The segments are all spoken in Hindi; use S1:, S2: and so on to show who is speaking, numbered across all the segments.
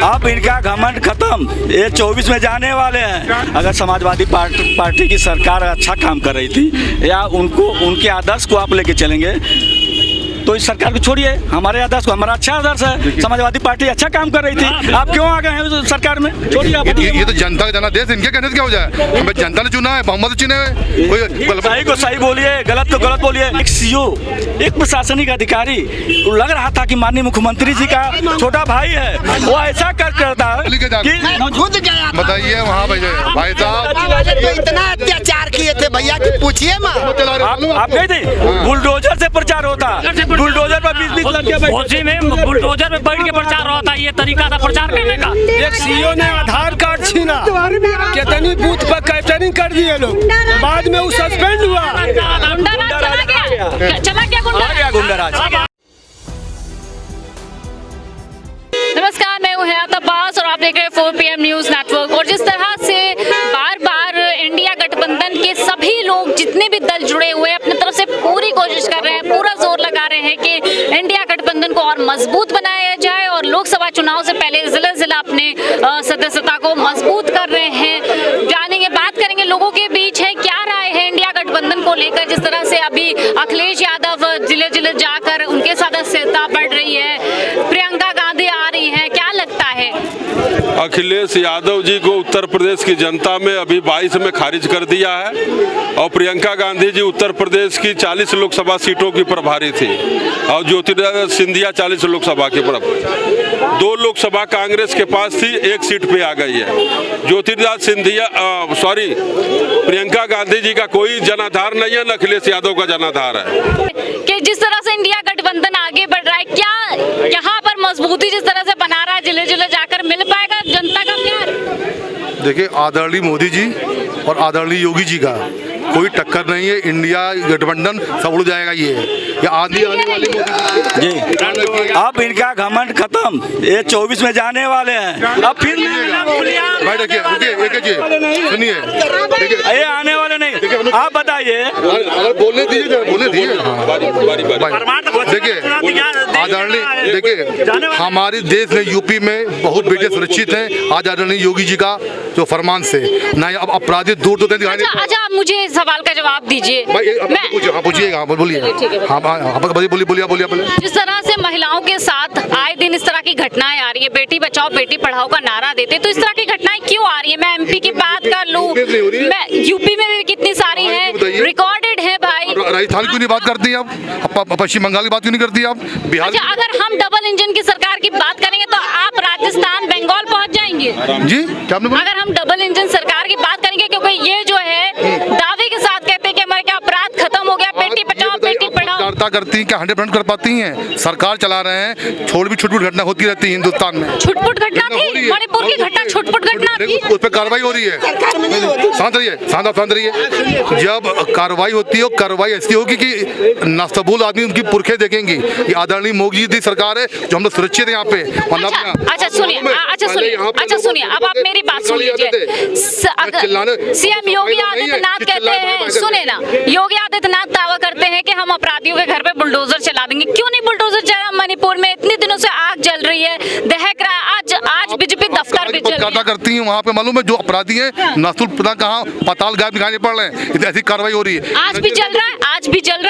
S1: अब इनका घमंड खत्म, ये 24 में जाने वाले हैं। अगर समाजवादी पार्टी की सरकार अच्छा काम कर रही थी या उनके आदर्श को आप लेके चलेंगे तो इस सरकार को छोड़िए, हमारे आदर्श को, हमारा अच्छा आदर्श है। समाजवादी पार्टी अच्छा काम कर रही थी, आप क्यों आ गए हैं सरकार में? छोड़िए।
S2: ये तो जनता का जनादेश, इनके कहने से क्या हो जाए? हमें जनता ने चुना है, बहुमत से चुने हुए।
S1: सही को सही बोलिए, गलत को गलत बोलिए। एक सीओ, एक प्रशासनिक अधिकारी, लग रहा था कि माननीय मुख्यमंत्री जी का छोटा भाई है, वो ऐसा करता है कि
S2: बताइए वहाँ भाई साहब
S3: इतना अत्याचार किए थे भैया कि पूछिए
S1: आप गए थे? बुलडोजर से प्रचार होता, बुलडोजर पर 20-20 लड़के
S4: फौजी में बुलडोजर में बैठ के प्रचार होता, ये तरीका था प्रचार करने का।
S5: एक सीओ ने आधार कार्ड छीना, कितनी बूथ पर कैटरिंग कर दिए लोग, बाद में वो सस्पेंड हुआ।
S4: चला गया
S1: गुंडाराज।
S4: नमस्कार, मैं हूं हयात अब्बास और आप देख रहे हैं 4 PM न्यूज नेटवर्क। और जिस तरह से बार बार इंडिया गठबंधन के सभी लोग, जितने भी दल जुड़े हुए हैं, अपनी तरफ से पूरी कोशिश कर रहे हैं, पूरा जोर लगा रहे हैं कि इंडिया गठबंधन को और मजबूत बनाया जाए और लोकसभा चुनाव से पहले जिला अपने सदस्यता को मजबूत कर रहे हैं। जानेंगे, बात करेंगे लोगों के बीच है क्या राय है इंडिया गठबंधन को लेकर। जिस तरह से अभी अखिलेश यादव जिले जाकर उनके सदस्यता बढ़ रही है, प्रियंका गांधी आ रही है, क्या लगता है?
S6: अखिलेश यादव जी को उत्तर प्रदेश की जनता में अभी 22 में खारिज कर दिया है और प्रियंका गांधी जी उत्तर प्रदेश की 40 लोकसभा सीटों की प्रभारी थी और ज्योतिरादित्य सिंधिया 40 लोकसभा की प्रभारी। 2 लोकसभा कांग्रेस के पास थी, 1 सीट पे आ गई है। ज्योतिरादित्य सिंधिया प्रियंका गांधी जी का कोई जनाधार नहीं है, न अखिलेश यादव का जनाधार है।
S4: कि जिस तरह से इंडिया गठबंधन आगे बढ़ रहा है, क्या यहाँ पर मजबूती जिस तरह से बना रहा है, जिले जाकर मिल पाएगा जनता का प्यार?
S2: देखिए, आदरणीय मोदी जी और आदरणीय योगी जी का कोई टक्कर नहीं है। इंडिया गठबंधन सब उड़ जाएगा। ये आने वाली
S1: जी, अब इनका घमंड खत्म, ये 24 में जाने वाले हैं। अब फिर
S2: भाई देखिए, सुनिए,
S1: ये आने वाले नहीं। आप बताइए,
S2: बोलने दीजिए। देखिए आदरणीय, देखिए हमारे देश में यूपी में बहुत बेटे सुरक्षित हैं आज आदरणीय योगी जी का जो फरमान से। ना अब अपराधी दूर तो दिखाई।
S4: अच्छा, आप मुझे सवाल का जवाब दीजिए।
S2: पूछिएगा, बोलिए। बोलिए।
S4: जिस तरह से महिलाओं के साथ आए दिन इस तरह की घटनाएं आ रही है, बेटी बचाओ बेटी पढ़ाओ का नारा देते, तो इस तरह की घटनाएं क्यों आ रही है? मैं एमपी की बात कर लूं, मैं यूपी में भी कितनी सारी है, रिकॉर्डेड है भाई।
S2: राजस्थान क्यों नहीं बात करती आप? पश्चिम बंगाल की बात क्यों नहीं करती आप? बिहार?
S4: अच्छा, अगर हम डबल इंजन की सरकार की बात करेंगे तो आप राजस्थान बंगाल पहुंच जाएंगे
S2: जी? क्या आपने बोला?
S4: अगर हम डबल इंजन सरकार की बात करेंगे, क्योंकि ये जो है दावे के साथ कहते हैं कि हमारे क्या अपराध खत्म हो गया, बेटी बचाओ बेटी पढ़ाओ
S2: करती हैं, क्या 100% कर पाती हैं? सरकार चला रहे हैं, छुटपुट घटना होती रहती है हिंदुस्तान में।
S4: छुटपुट घटना थी, मणिपुर की घटना छुटपुट घटना थी,
S2: उस पर कार्रवाई हो रही है। शांत रहिए। जब कार्रवाई होती है, कार्रवाई ऐसी होगी कि नस्तबुल आदमी उनकी पुरखे देखेंगे। ये आदरणीय मोदी जी सरकार है जो हम लोग सुरक्षित है यहाँ पे।
S4: अच्छा सुनिए, अब आप मेरी बात सुन लीजिए। सीएम योगी आदित्यनाथ कहते हैं, सुने ना, योगी आदित्यनाथ दावा करते हैं कि हम अपराधियों के घर पे बुलडोजर चला देंगे। क्यों नहीं बुलडोजर चला? मणिपुर में इतने दिनों से आग जल रही है, दहक रहा है, आज बीजेपी दफ्तर भी चल
S2: करती है वहाँ पे। मालूम है जो अपराधी है नस्तुल पता कहाँ पाताल गायब दिखाई पड़ रहे हैं, ऐसी कार्रवाई हो रही है।
S4: आज भी जल रहा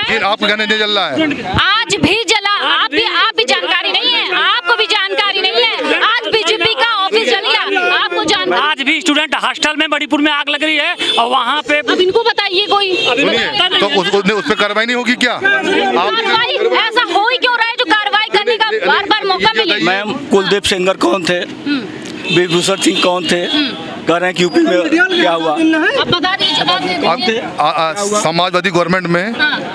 S4: है।
S2: आप कहने नहीं जल रहा है,
S4: आज भी जला। आप भी जानकारी नहीं है, आपको भी जानकारी नहीं है। आज बीजेपी का ऑफिस जल गया, आपको जानकारी?
S7: आज भी स्टूडेंट हॉस्टल में मणिपुर में आग लग रही है और वहाँ पे
S4: अब इनको बताइए कोई
S2: तो उस पर कार्रवाई नहीं होगी क्या?
S4: कार्रवाई ऐसा हो ही क्यों रहा है जो कार्रवाई करने का बार मौका मिले?
S1: मैम, कुलदीप सेंगर कौन थे? विभूषण सिंह कौन थे? कह रहे हैं कि यूपी में क्या हुआ?
S4: अब बता दीजिए।
S2: समाजवादी गवर्नमेंट में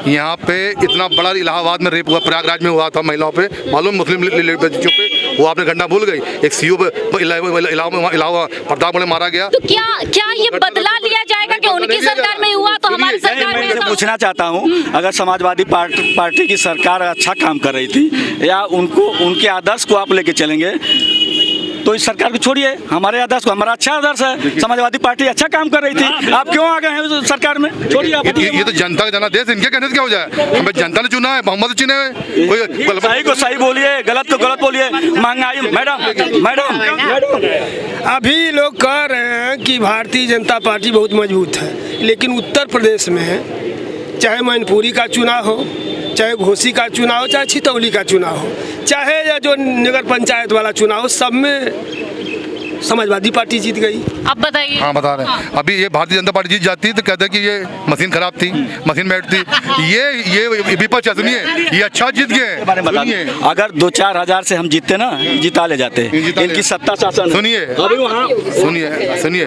S2: यहाँ पे इतना बड़ा इलाहाबाद में रेप हुआ, प्रयागराज में हुआ था महिलाओं पे, मालूम मुस्लिम बच्चों पे, वो आपने घटना भूल गई। एक सीओ इलाहाबाद प्रताप में मारा गया।
S4: तो क्या ये बदला लिया जाएगा कि उनकी सरकार में हुआ तो हमारी सरकार में?
S1: मैं पूछना चाहता हूँ, अगर समाजवादी पार्टी की सरकार अच्छा काम कर रही थी या उनके आदर्श को आप लेके चलेंगे तो इस सरकार को छोड़िए, हमारे आदर्श को, हमारा अच्छा आदर्श है, समाजवादी पार्टी अच्छा काम कर रही थी, आप क्यों आ गए हैं उस सरकार में? छोड़िए आप।
S2: ये तो जनता का जनादेश, इनके कहने से क्या हो जाए? हमें जनता ने चुना है, मोहम्मद चुने हुए। कोई
S1: सही को सही बोलिए, गलत को गलत बोलिए। महंगाई, मैडम
S5: अभी लोग कह रहे हैं कि भारतीय जनता पार्टी बहुत मजबूत है, लेकिन उत्तर प्रदेश में चाहे मैनपुरी का चुनाव हो, चाहे घोसी का चुनाव हो, चाहे छितौली का चुनाव हो, चाहे या जो नगर पंचायत वाला चुनाव हो, सब में समाजवादी पार्टी जीत गई।
S4: अब बताइए।
S2: हाँ बता रहे हैं। अभी ये भारतीय जनता पार्टी जीत जाती तो कहते हैं कि ये मशीन खराब थी, मशीन बैठ थी। ये विपक्ष है, सुनिए, ये अच्छा जीत गए। सुनिए,
S1: अगर 2-4 हजार से हम जीतते ना, जिता ले जाते। इनकी सत्ता शासन,
S2: सुनिए
S1: अभी वहाँ
S2: सुनिए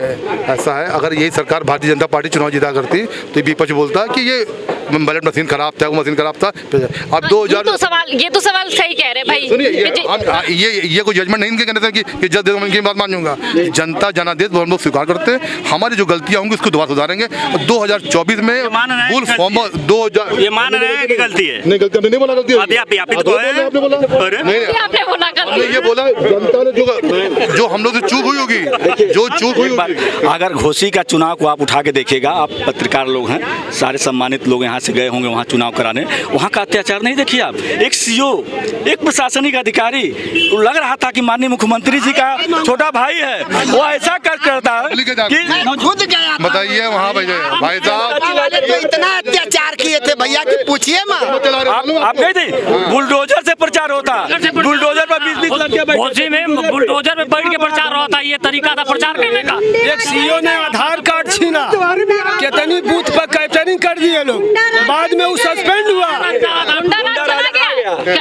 S2: ऐसा है, अगर यही सरकार भारतीय जनता पार्टी चुनाव जीता करती तो विपक्ष बोलता कि ये बैलेट मशीन खराब था, वो मशीन खराब था। अब 2000
S4: ये तो सवाल सही कह रहे भाई।
S2: सुनिए, ये कोई जजमेंट नहीं इनके कहने से कि जज देखो, मैं इनकी बात मान जाऊंगा। जनता जनादेश हम लोग स्वीकार करते हैं, हमारी जो गलतियां होंगी उसको दोबारा सुधारेंगे। 2024 में फुल फॉर्म 2000
S7: ये मान रहे हैं कि गलती है?
S2: नहीं, गलती नहीं बोला, गलती है।
S7: अभी आप तो कहे हैं।
S2: आपने बोला हमने ये बोला, जनता ने जो हम लोग से चूक हुई होगी, जो चूक हुई होगी।
S1: अगर घोसी का चुनाव को आप उठा के देखिएगा, आप पत्रकार लोग हैं, सारे सम्मानित लोग यहाँ से गए होंगे वहाँ चुनाव कराने, वहाँ का अत्याचार नहीं देखिए आप। एक सीओ, एक प्रशासनिक अधिकारी, लग रहा था कि माननीय मुख्यमंत्री जी का छोटा भाई है, वो ऐसा करता है कि
S3: खुद गया।
S2: बताइए वहाँ भाई साहब
S3: वाले तो इतना अत्याचार किए थे भैया कि पूछिए मत।
S1: आप गए थे, बुलडोजर से प्रचार होता, बुलडोजर पर 20-20 लड़के बैठे।
S7: घोसी में बुलडोजर में बैठ के प्रचार होता है, ये तरीका था प्रचार करने का।
S5: एक सीओ ने आधार कार्ड छीना, कितनी बूथ पर कैप्चरिंग कर दिए लोग, बाद में वो सस्पेंड हुआ।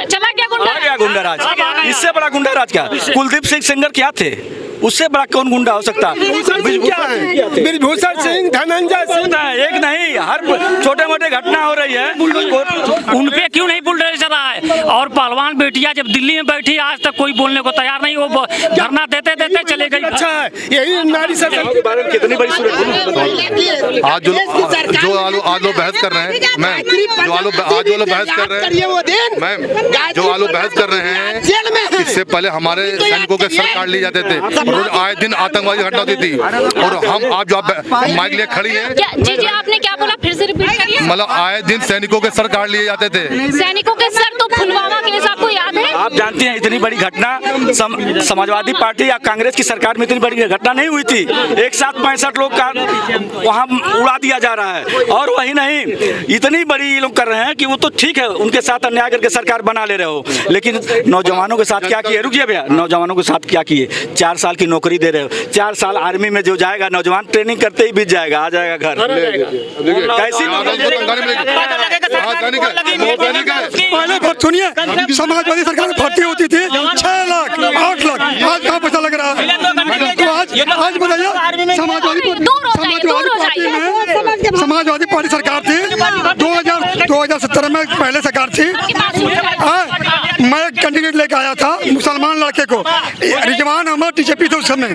S4: चला गया
S1: आ गया गुंडाराज। इससे बड़ा गुंडाराज क्या? कुलदीप सिंह सेंगर क्या थे? उससे बड़ा कौन गुंडा हो सकता?
S5: क्या है? ब्रिजभूषण सिंह, धनंजय सिंह,
S1: एक नहीं, हर छोटे मोटे घटना हो रही है।
S7: उन पे क्यों नहीं बुलडोजर चला है? और पहलवान बेटिया जब दिल्ली में बैठी, आज तक कोई बोलने को तैयार नहीं, वो धरना देते देते चले गई।
S5: अच्छा है, यही नारी
S1: के बारे में कितनी बड़ी
S2: आज जो लोग बहस कर रहे हैं, मैम, जो लोग बहस कर रहे हैं, मैम, जो लोग बहस कर रहे हैं, इससे पहले हमारे सैनिकों के सर काट लिए जाते थे, रोज आए दिन आतंकवादी घटना होती थी, और हम आप जो माइक लिए खड़ी हैं।
S4: जी आपने क्या बोला, फिर से रिपीट करिए।
S2: मतलब आए दिन सैनिकों के सर काट लिए जाते थे।
S4: सैनिकों के सर तो पुलवामा केस आपको याद है?
S1: आप जानते हैं इतनी बड़ी घटना समाजवादी पार्टी या कांग्रेस की सरकार में इतनी बड़ी घटना नहीं हुई थी। एक साथ 65 लोग का वहाँ उड़ा दिया जा रहा है। और वही नहीं, इतनी बड़ी ये लोग कर रहे हैं कि वो तो ठीक है, उनके साथ अन्याय करके सरकार बना ले रहे हो, लेकिन नौजवानों के साथ क्या किए? रुकिए भैया, नौजवानों के साथ क्या किए? 4 साल की नौकरी दे रहे हो। 4 साल आर्मी में जो जाएगा नौजवान, ट्रेनिंग करते ही बीत जाएगा, आ जाएगा घर। कैसी
S8: पहले बहुत सुनिए, समाजवादी सरकार में भर्ती होती थी 6 लाख 8 लाख, आज कहाँ पैसा लग रहा है? तो आज बताइए, समाजवादी पार्टी सरकार थी 2017 में, पहले सरकार थी। मैं एक कैंडिडेट लेके आया था, मुसलमान लड़के को, रिजवान अहमद टीजेपी थे उस समय,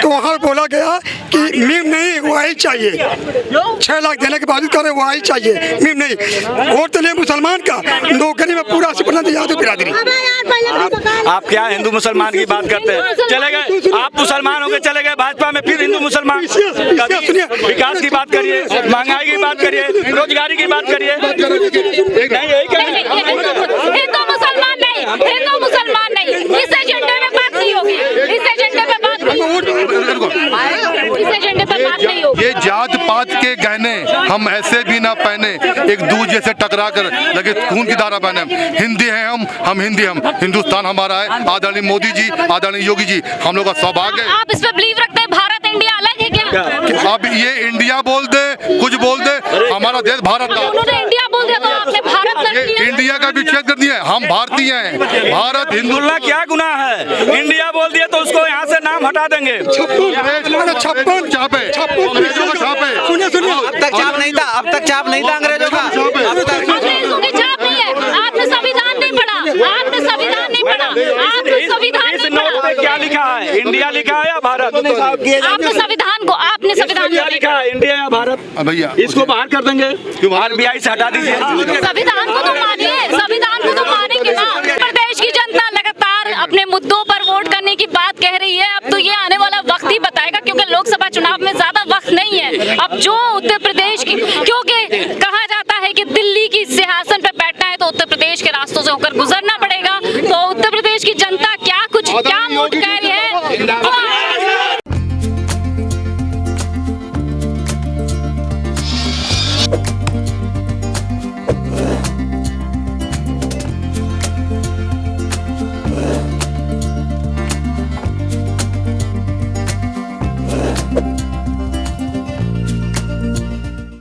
S8: तो वहाँ बोला गया कि मीम नहीं, वही चाहिए। 6 लाख देने के बावजूद कह रहे वही चाहिए, मीम नहीं। वोट तो नहीं मुसलमान का, नौकरी में पूरा 80% यादव बिरादरी।
S1: आप क्या हिंदू मुसलमान की बात करते हैं? चले गए आप, मुसलमान हो गए, चले गए भाजपा में, फिर हिंदू मुसलमान।
S8: सुनिए,
S1: विकास की बात करिए, महंगाई की बात करिए, रोजगारी की बात करिए।
S4: हिंदू मुसलमान नहीं, इस एजेंडे में बात नहीं होगी, इस एजेंडे में बात नहीं होगी, इस एजेंडे पर बात नहीं होगी।
S2: ये जात पात के गहने हम ऐसे भी ना पहने, एक दूसरे से टकरा कर लगे खून की धारा बहने। हिंदी हैं हम हिंदी, हम हिंदुस्तान हमारा है। आदरणीय मोदी जी, आदरणीय योगी जी, हम लोग का सौभाग्य है।
S4: आप इस पे बिलीव रखते हैं भारत इंडिया अलग है क्या?
S2: अब ये इंडिया बोल दे, कुछ बोल दे, हमारा देश भारत का।
S4: उन्होंने इंडिया बोल दिया तो आपने भारत कर दिया।
S2: इंडिया का विच्छेद कर दिया, हम भारतीय हैं, भारत हिंदू।
S1: क्या गुनाह है? इंडिया बोल दिया तो उसको यहाँ से नाम हटा देंगे।
S2: 56 छापे,
S8: सुनिए,
S9: अब तक छाप नहीं था, अब तक छाप नहीं था अंग्रेजों का।
S4: अंग्रेजों की छाप नहीं है। आपने संविधान नहीं पढ़ा, आपने संविधान नहीं पढ़ा, आपने संविधान नहीं पढ़ा।
S1: क्या लिखा है? इंडिया लिखा है या भारत?
S4: आपने संविधान
S1: क्या लिखा है? इंडिया या भारत?
S2: भैया
S1: इसको बाहर कर देंगे, RBI से हटा दीजिए।
S4: संविधान को तो मानिए, संविधान को तो मानेंगे ना। प्रदेश की जनता लगातार अपने मुद्दों पर वोट करने की बात कह रही है। जो उत्तर प्रदेश की, क्योंकि कहा जाता है कि दिल्ली की सिंहासन पर बैठना है तो उत्तर प्रदेश के रास्तों से होकर गुजरना पड़ेगा। तो उत्तर प्रदेश की जनता क्या मोट कह रही है